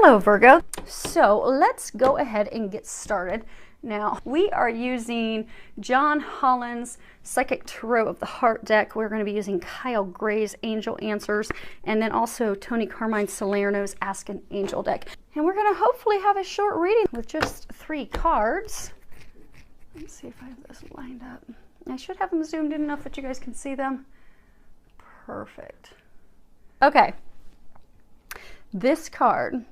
Hello Virgo. So let's go ahead and get started. Now we are using John Holland's Psychic Tarot of the Heart deck. We're going to be using Kyle Gray's Angel Answers and then also Tony Carmine Salerno's Ask an Angel deck. And we're going to hopefully have a short reading with just 3 cards. Let's see if I have this lined up. I should have them zoomed in enough that you guys can see them. Perfect. Okay. This card,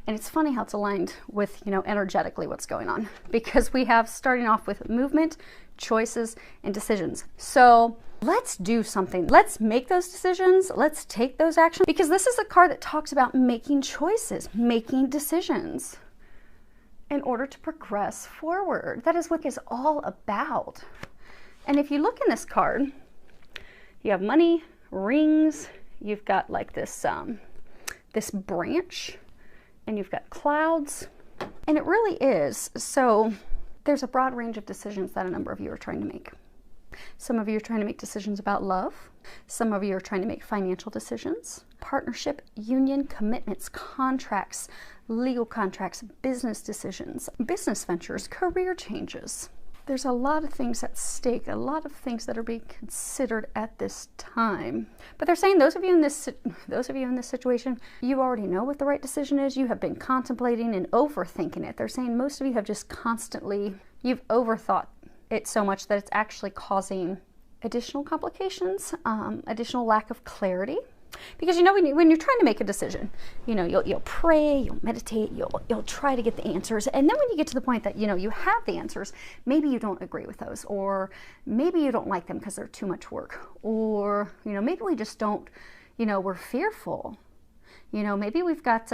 and it's funny how it's aligned with, energetically what's going on, because we have starting off with movement, choices, and decisions. So let's do something. Let's make those decisions. Let's take those actions, because this is a card that talks about making choices, making decisions in order to progress forward. That is what it's all about. And if you look in this card, you have money, rings, you've got like this branch, and you've got clouds, and it really is. So there's a broad range of decisions that a number of you are trying to make. Some of you are trying to make decisions about love. Some of you are trying to make financial decisions, partnership, union, commitments, contracts, legal contracts, business decisions, business ventures, career changes. There's a lot of things at stake, a lot of things that are being considered at this time. But they're saying those of you in this situation, you already know what the right decision is. You have been contemplating and overthinking it. They're saying most of you have just constantly, you've overthought it so much that it's actually causing additional complications, additional lack of clarity. Because when you're trying to make a decision, you'll pray, you'll meditate, you'll try to get the answers, and then when you get to the point that you have the answers, maybe you don't agree with those, or maybe you don't like them because they're too much work, or maybe we just don't, we're fearful, maybe we've got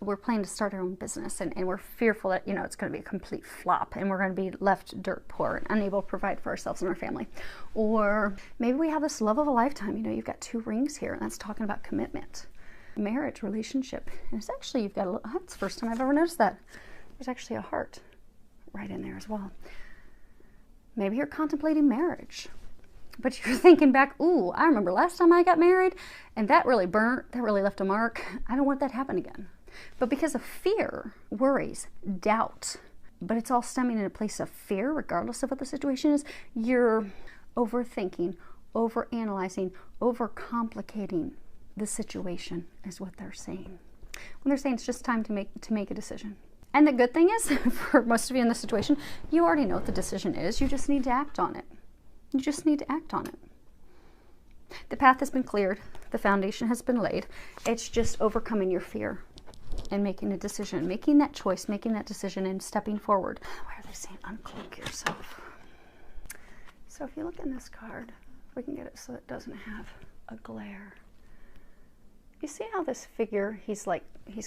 we're planning to start our own business, and we're fearful that it's going to be a complete flop and we're going to be left dirt poor and unable to provide for ourselves and our family. Or maybe we have this love of a lifetime. You've got 2 rings here, and that's talking about commitment, marriage, relationship. And it's actually, you've got that's the first time I've ever noticed that. There's actually a heart right in there as well. Maybe you're contemplating marriage, but you're thinking back, ooh, I remember last time I got married and that really burnt, that really left a mark. I don't want that to happen again. But because of fear, worries, doubt, but it's all stemming in a place of fear, regardless of what the situation is, you're overthinking, overanalyzing, overcomplicating the situation, is what they're saying. When they're saying it's just time to make a decision. And the good thing is, for most of you in this situation, you already know what the decision is. You just need to act on it. You just need to act on it. The path has been cleared. The foundation has been laid. It's just overcoming your fear and making a decision, making that choice, making that decision, and stepping forward. Why are they saying uncloak yourself? So if you look in this card, if we can get it so it doesn't have a glare. You see how this figure, he's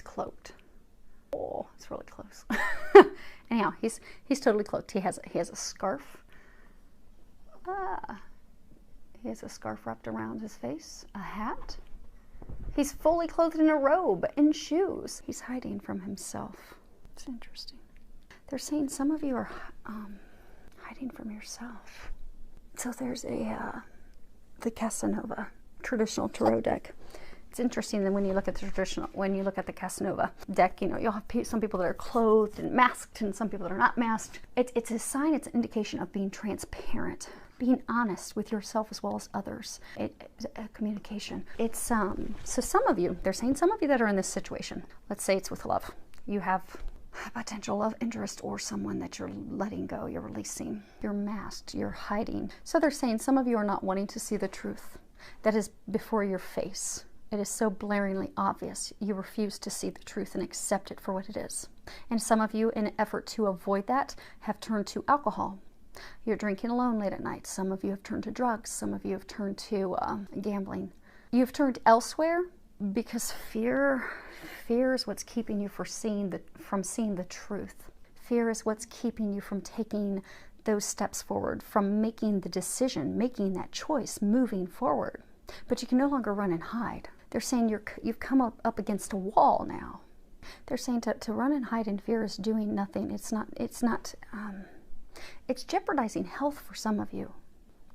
cloaked. Oh, it's really close. Anyhow, he's totally cloaked. He has a scarf. He has a scarf wrapped around his face, a hat. He's fully clothed in a robe and shoes. He's hiding from himself. It's interesting. They're saying some of you are hiding from yourself. So there's the Casanova traditional tarot deck. It's interesting that when you look at the Casanova deck, you'll have some people that are clothed and masked and some people that are not masked. It's a sign, it's an indication of being transparent, being honest with yourself as well as others. Communication. It's so some of you, they're saying some of you that are in this situation, let's say it's with love. You have a potential love interest or someone that you're letting go, you're releasing, you're masked, you're hiding. So they're saying some of you are not wanting to see the truth that is before your face. It is so blaringly obvious. You refuse to see the truth and accept it for what it is. And some of you, in an effort to avoid that, have turned to alcohol. You're drinking alone late at night. Some of you have turned to drugs. Some of you have turned to gambling. You've turned elsewhere because fear is what's keeping you from seeing the truth. Fear is what's keeping you from taking those steps forward, from making the decision, making that choice, moving forward. But you can no longer run and hide. They're saying you've come up against a wall now. They're saying to run and hide in fear is doing nothing. It's jeopardizing health for some of you.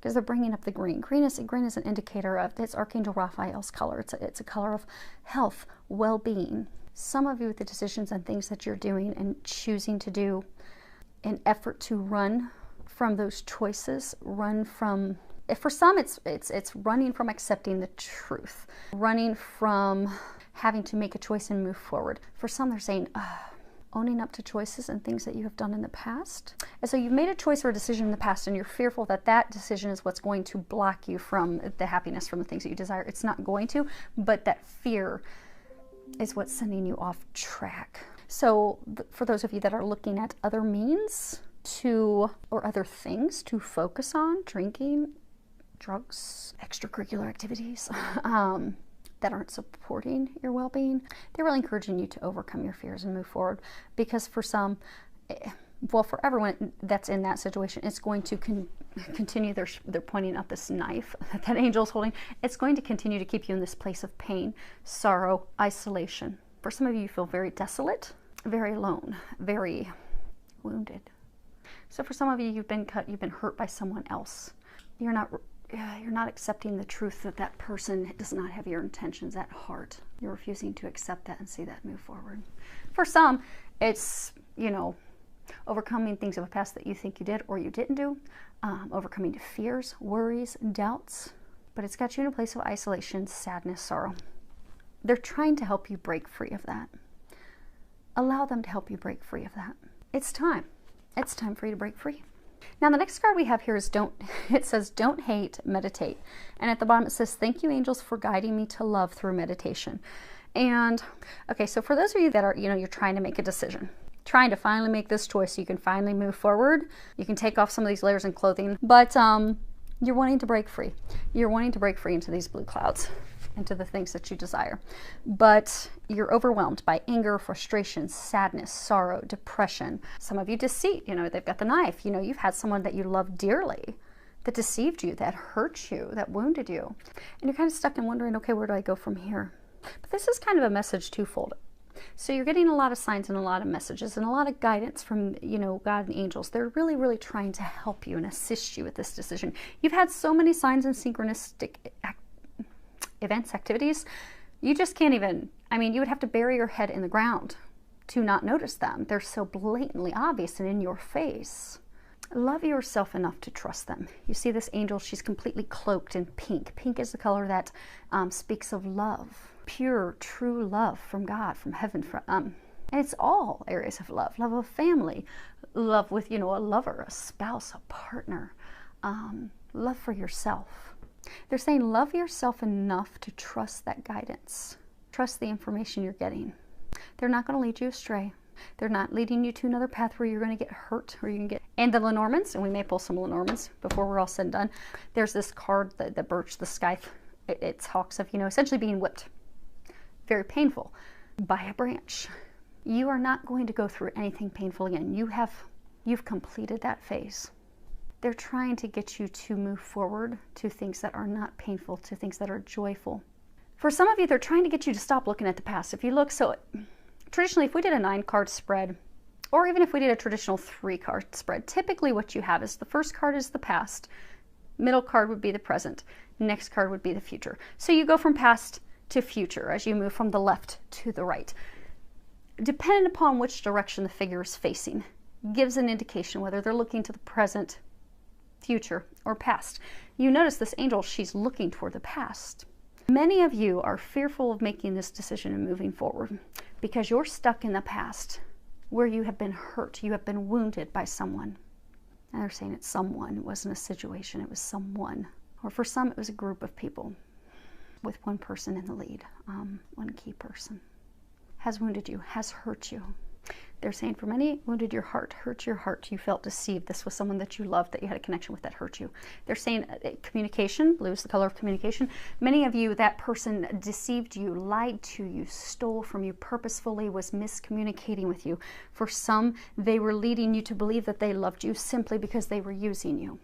because they're bringing up the green. Green is an indicator of, it's Archangel Raphael's color. It's a color of health, well-being. Some of you with the decisions and things that you're doing and choosing to do in effort to run from those choices, run from, for some it's running from accepting the truth, running from having to make a choice and move forward. For some, they're saying, owning up to choices and things that you have done in the past. And so you've made a choice or a decision in the past and you're fearful that that decision is what's going to block you from the happiness, from the things that you desire. It's not going to, but that fear is what's sending you off track. So for those of you that are looking at other means to, or other things to focus on, drinking, drugs, extracurricular activities, that aren't supporting your well-being, they're really encouraging you to overcome your fears and move forward. Because for some, well, for everyone that's in that situation, it's going to continue. They're pointing out this knife that angel's holding. It's going to continue to keep you in this place of pain, sorrow, isolation. For some of you, you feel very desolate, very alone, very wounded. So for some of you, you've been cut, you've been hurt by someone else. You're not accepting the truth that that person does not have your intentions at heart. You're refusing to accept that and see that move forward. For some, it's, overcoming things of the past that you think you did or you didn't do, overcoming fears, worries, doubts. But it's got you in a place of isolation, sadness, sorrow. They're trying to help you break free of that. Allow them to help you break free of that. It's time. It's time for you to break free. Now the next card we have here is it says don't hate, meditate. And at the bottom it says, thank you angels for guiding me to love through meditation. And okay, so for those of you that are, you're trying to make a decision, trying to finally make this choice so you can finally move forward, you can take off some of these layers and clothing, but you're wanting to break free. You're wanting to break free into these blue clouds, into the things that you desire. But you're overwhelmed by anger, frustration, sadness, sorrow, depression. Some of you deceit, they've got the knife. You've had someone that you love dearly that deceived you, that hurt you, that wounded you. And you're kind of stuck and wondering, okay, where do I go from here? But this is kind of a message twofold. So you're getting a lot of signs and a lot of messages and a lot of guidance from, God and angels. They're really, really trying to help you and assist you with this decision. You've had so many signs and synchronistic events, activities, you just can't even, you would have to bury your head in the ground to not notice them. They're so blatantly obvious and in your face. Love yourself enough to trust them. You see this angel, she's completely cloaked in pink. Pink is the color that speaks of love, pure, true love from God, from heaven. And it's all areas of love of family, love with, a lover, a spouse, a partner, love for yourself. They're saying love yourself enough to trust that guidance. Trust the information you're getting. They're not going to lead you astray. They're not leading you to another path where you're going to get hurt or you can get... And the Lenormands, and we may pull some Lenormands before we're all said and done. There's this card, the birch, the scythe. It talks of, essentially being whipped. Very painful by a branch. You are not going to go through anything painful again. You've completed that phase. They're trying to get you to move forward to things that are not painful, to things that are joyful. For some of you, they're trying to get you to stop looking at the past. If you look, so traditionally, if we did a 9-card spread, or even if we did a traditional 3-card spread, typically what you have is the first card is the past, middle card would be the present, next card would be the future. So you go from past to future as you move from the left to the right. Depending upon which direction the figure is facing, gives an indication whether they're looking to the present, future, or past. You notice this angel, she's looking toward the past. Many of you are fearful of making this decision and moving forward because you're stuck in the past where you have been hurt, you have been wounded by someone. And they're saying it's someone, it wasn't a situation, it was someone. Or for some, it was a group of people with one person in the lead, one key person. Has wounded you, has hurt you. They're saying for many, wounded your heart, hurt your heart. You felt deceived. This was someone that you loved, that you had a connection with, that hurt you. They're saying communication, blue is the color of communication. Many of you, that person deceived you, lied to you, stole from you, purposefully was miscommunicating with you. For some, they were leading you to believe that they loved you simply because they were using you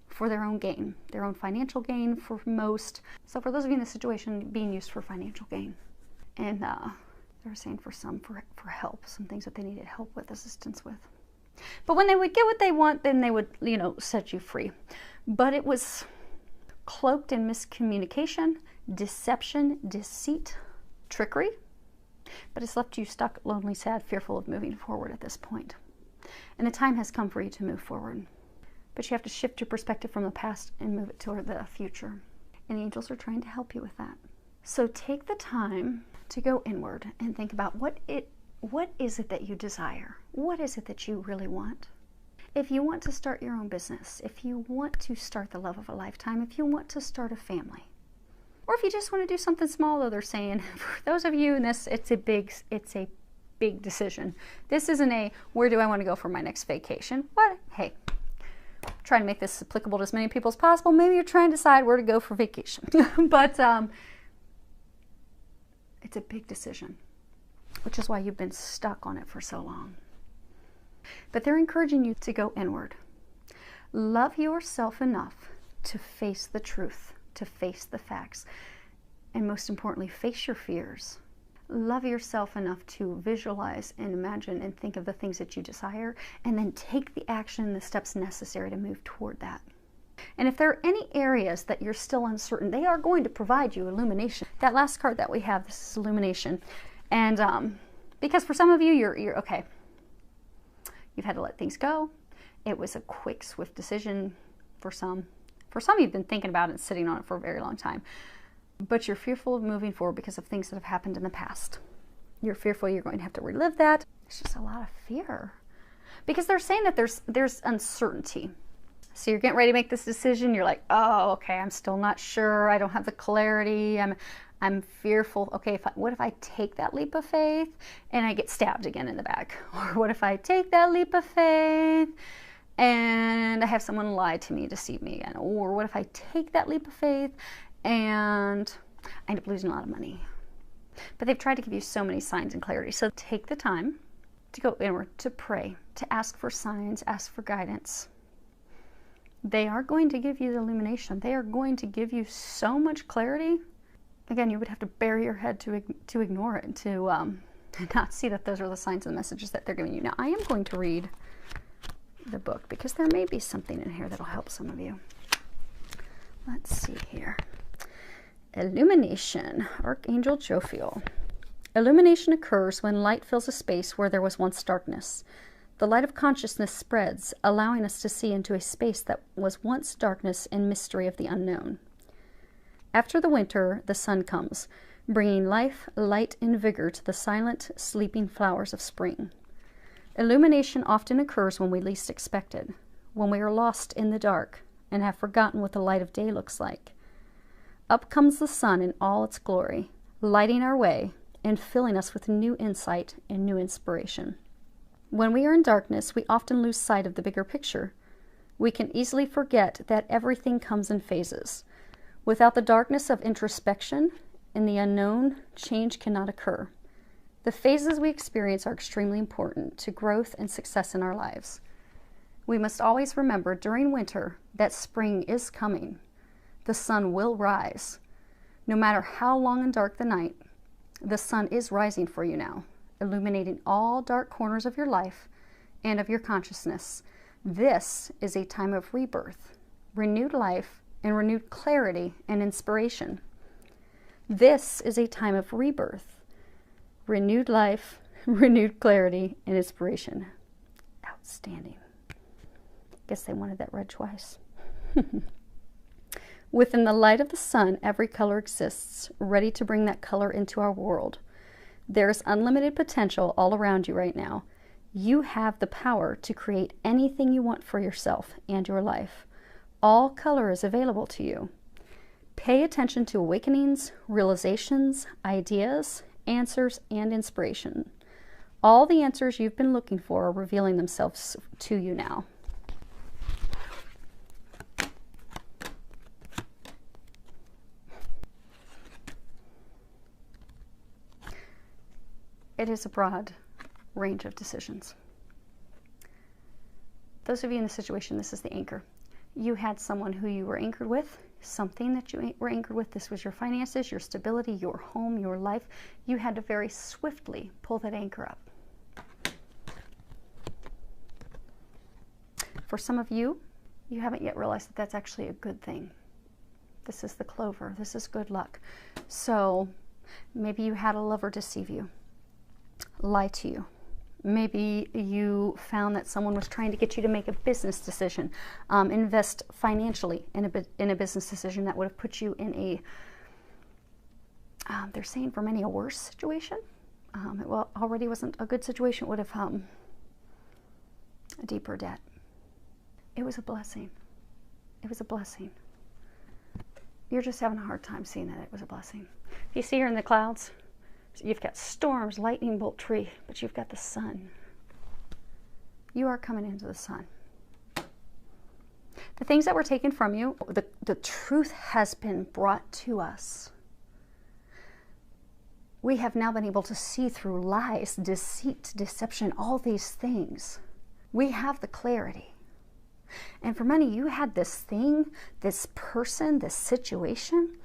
for their own gain, their own financial gain for most. So for those of you in this situation, being used for financial gain. And they were saying for some, for help, some things that they needed help with, assistance with. But when they would get what they want, then they would, set you free. But it was cloaked in miscommunication, deception, deceit, trickery, But it's left you stuck, lonely, sad, fearful of moving forward at this point. And the time has come for you to move forward. But you have to shift your perspective from the past and move it toward the future. And the angels are trying to help you with that. So take the time to go inward and think about what is it that you desire? What is it that you really want? If you want to start your own business, if you want to start the love of a lifetime, if you want to start a family, or if you just want to do something small, though they're saying, for those of you in this, it's a big decision. This isn't a, where do I want to go for my next vacation? What? Hey, trying to make this applicable to as many people as possible. Maybe you're trying to decide where to go for vacation. But it's a big decision, which is why you've been stuck on it for so long. But they're encouraging you to go inward. Love yourself enough to face the truth, to face the facts, and most importantly, face your fears. Love yourself enough to visualize and imagine and think of the things that you desire, and then take the action and the steps necessary to move toward that. And if there are any areas that you're still uncertain, they are going to provide you illumination. That last card that we have, this is illumination. And because for some of you, you're okay. You've had to let things go. It was a quick, swift decision for some. For some, you've been thinking about it and sitting on it for a very long time. But you're fearful of moving forward because of things that have happened in the past. You're fearful you're going to have to relive that. It's just a lot of fear. Because they're saying that there's uncertainty. So you're getting ready to make this decision. You're like, oh, okay, I'm still not sure. I don't have the clarity. I'm fearful. Okay, what if I take that leap of faith and I get stabbed again in the back? Or what if I take that leap of faith and I have someone lie to me, deceive me again? Or what if I take that leap of faith and I end up losing a lot of money? But they've tried to give you so many signs and clarity. So take the time to go inward, to pray, to ask for signs, ask for guidance. They are going to give you the illumination. They are going to give you so much clarity. Again, you would have to bury your head to ignore it, and to not see that those are the signs and the messages that they're giving you. Now, I am going to read the book because there may be something in here that'll help some of you. Let's see here. Illumination, Archangel Jophiel. Illumination occurs when light fills a space where there was once darkness. The light of consciousness spreads, allowing us to see into a space that was once darkness and mystery of the unknown. After the winter, the sun comes, bringing life, light, and vigor to the silent, sleeping flowers of spring. Illumination often occurs when we least expect it, when we are lost in the dark and have forgotten what the light of day looks like. Up comes the sun in all its glory, lighting our way and filling us with new insight and new inspiration. When we are in darkness, we often lose sight of the bigger picture. We can easily forget that everything comes in phases. Without the darkness of introspection and the unknown, change cannot occur. The phases we experience are extremely important to growth and success in our lives. We must always remember during winter that spring is coming. The sun will rise. No matter how long and dark the night, the sun is rising for you now, illuminating all dark corners of your life and of your consciousness. This is a time of rebirth, renewed life, and renewed clarity and inspiration. This is a time of rebirth, renewed life, renewed clarity, and inspiration. Outstanding. Guess they wanted that read twice. Within the light of the sun, every color exists, ready to bring that color into our world. There is unlimited potential all around you right now. You have the power to create anything you want for yourself and your life. All color is available to you. Pay attention to awakenings, realizations, ideas, answers, and inspiration. All the answers you've been looking for are revealing themselves to you now. It is a broad range of decisions. Those of you in the situation, this is the anchor. You had someone who you were anchored with, something that you were anchored with. This was your finances, your stability, your home, your life. You had to very swiftly pull that anchor up. For some of you, you haven't yet realized that that's actually a good thing. This is the clover. This is good luck. So maybe you had a lover deceive you. lie to you. Maybe you found that someone was trying to get you to make a business decision, invest financially in a business decision that would have put you in a, they're saying for many, a worse situation. It already wasn't a good situation. It would have a deeper debt. It was a blessing. It was a blessing. You're just having a hard time seeing that it was a blessing. If you see her in the clouds, you've got storms, lightning bolt tree, but you've got the sun. You are coming into the sun. The things that were taken from you, the truth has been brought to us. We have now been able to see through lies, deceit, deception, all these things. We have the clarity. And for many, you had this thing, this person, this situation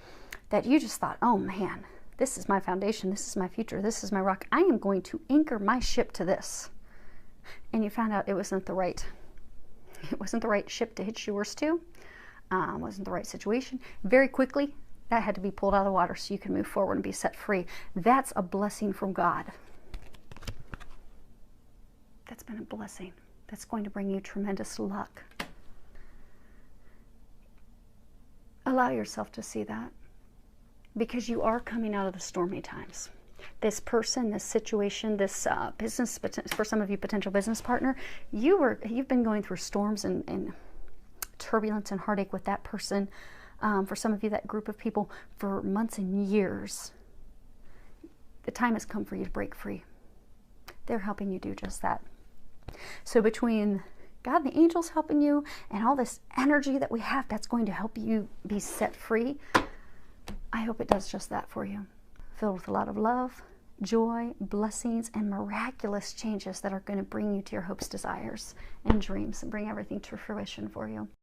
that you just thought, oh man, this is my foundation, this is my future, this is my rock. I am going to anchor my ship to this. And you found out it wasn't the right ship to hitch yours to. Wasn't the right situation. Very quickly, that had to be pulled out of the water so you can move forward and be set free. That's a blessing from God. That's been a blessing. That's going to bring you tremendous luck. Allow yourself to see that, because you are coming out of the stormy times. This person, this situation, this business, for some of you, potential business partner, you've been going through storms and turbulence and heartache with that person. For some of you, that group of people, for months and years. The time has come for you to break free. They're helping you do just that. So between God and the angels helping you and all this energy that we have that's going to help you be set free, I hope it does just that for you. Filled with a lot of love, joy, blessings, and miraculous changes that are going to bring you to your hopes, desires, and dreams, and bring everything to fruition for you.